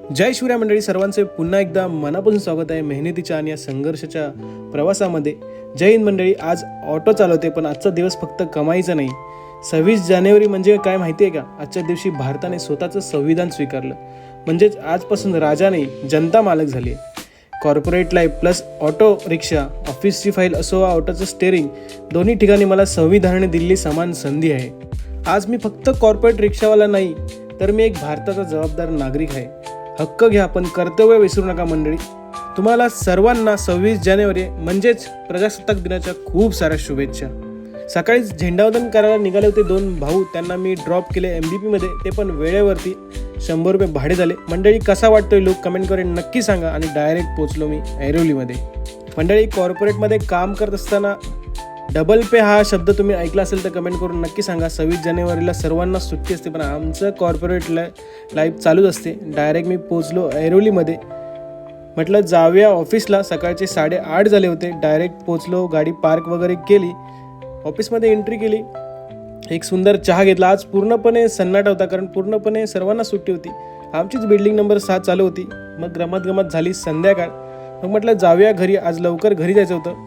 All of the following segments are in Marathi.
जय शिवराय मंडळी, सर्वांचे पुन्हा एकदा मनापासून स्वागत आहे मेहनतीच्या आणि या संघर्षाच्या प्रवासामध्ये. जय हिंद मंडळी. आज ऑटो चालवते, पण आजचा दिवस फक्त कमाईचा नाही. 26 जानेवारी म्हणजे काय माहिती आहे का? आजच्या दिवशी भारताने स्वतःचं संविधान स्वीकारलं. म्हणजेच आजपासून राजा नाही, जनता मालक झाली आहे. Corporate life plus auto rickshaw, ऑफिसची फाईल असो वा ऑटोचं स्टेअरिंग, दोन्ही ठिकाणी मला संविधानाने दिलेली समान संधी आहे. आज मी फक्त कॉर्पोरेट रिक्षावाला नाही, तर मी एक भारताचा जबाबदार नागरिक आहे. हक्क घ्या, पण कर्तव्य विसरू नका मंडळी. तुम्हाला सर्वांना 26 जानेवारी म्हणजेच प्रजासत्ताक दिनाच्या खूप साऱ्या शुभेच्छा. सकाळीच झेंडावंदन करायला निघाले होते 2 भाऊ. त्यांना मी ड्रॉप केले MBP मध्ये, ते पण वेळेवरती. 100 रुपये भाडे झाले. मंडळी कसा वाटतोय लुक कमेंट करून नक्की सांगा. आणि डायरेक्ट पोचलो मी ऐरोलीमध्ये. मंडळी, कॉर्पोरेटमध्ये काम करत असताना डबल पे हा शब्द तुम्ही ऐकला असेल तर कमेंट करून नक्की सांगा. 26 जानेवारीला सर्वांना सुट्टी असते, पण आमचं कॉर्पोरेट लाईफ चालूच असते. डायरेक्ट मी पोचलो ऐरोलीमध्ये. म्हटलं जाऊया ऑफिसला. सकाळचे 8:30 झाले होते. डायरेक्ट पोचलो, गाडी पार्क वगैरे केली, ऑफिसमध्ये एंट्री केली. एक सुंदर चहा घेतला. आज पूर्णपणे सन्नाटा होता, कारण पूर्णपणे सर्वांना सुट्टी होती. आमचीच बिल्डिंग नंबर 6 चालू होती. मग गमत झाली संध्याकाळ. मग म्हटलं जाऊया घरी. आज लवकर घरी जायचं होतं,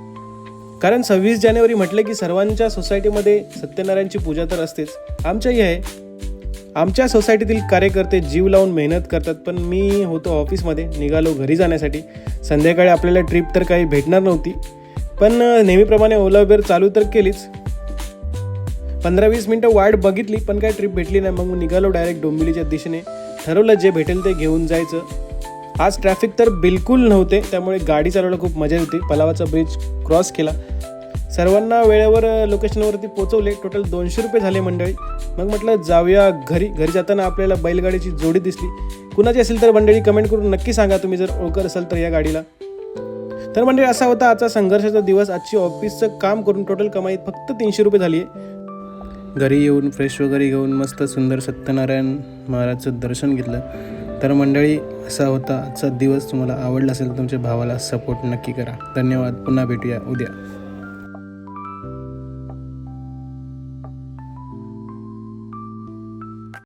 कारण 26 जानेवारी म्हटलं की सर्वांच्या सोसायटीमध्ये सत्यनारायणची पूजा तर असतेच. आमच्याही आहे. आमच्या सोसायटीतील कार्यकर्ते जीव लावून मेहनत करतात, पण मी होतो ऑफिसमध्ये. निघालो घरी जाण्यासाठी. संध्याकाळी आपल्याला ट्रिप तर काही भेटणार नव्हती, पण नेहमीप्रमाणे ओला उबेर चालू तर केलीच. 15-20 मिनटं वाट बघितली, पण काही ट्रिप भेटली नाही. मग निघालो डायरेक्ट डोंबिवलीच्या दिशेने. ठरवलं जे भेटेल ते घेऊन जायचं. आज ट्रॅफिक तर बिलकुल नव्हते, त्यामुळे गाडी चालवायला खूप मजा होती. पलावाचा ब्रिज क्रॉस केला. सर्वांना वेळेवर लोकेशनवरती पोचवले. टोटल 200 रुपये झाले मंडळी. मग म्हटलं जाऊया घरी. घरी जाताना आपल्याला बैलगाडीची जोडी दिसली. कुणाची असेल तर मंडळी कमेंट करून नक्की सांगा, तुम्ही जर ओळखत असाल तर या गाडीला. तर मंडळी, असा होता आजचा संघर्षाचा दिवस. आजची ऑफिसचं काम करून टोटल कमाई फक्त 300 रुपये झाली आहे. घरी येऊन फ्रेश वगैरे घेऊन मस्त सुंदर सत्यनारायण महाराजचं दर्शन घेतलं. तर मंडळी, असा होता आजचा दिवस. तुम्हाला आवडला असेल तर तुमच्या भावाला सपोर्ट नक्की करा. धन्यवाद. पुन्हा भेटूया उद्या.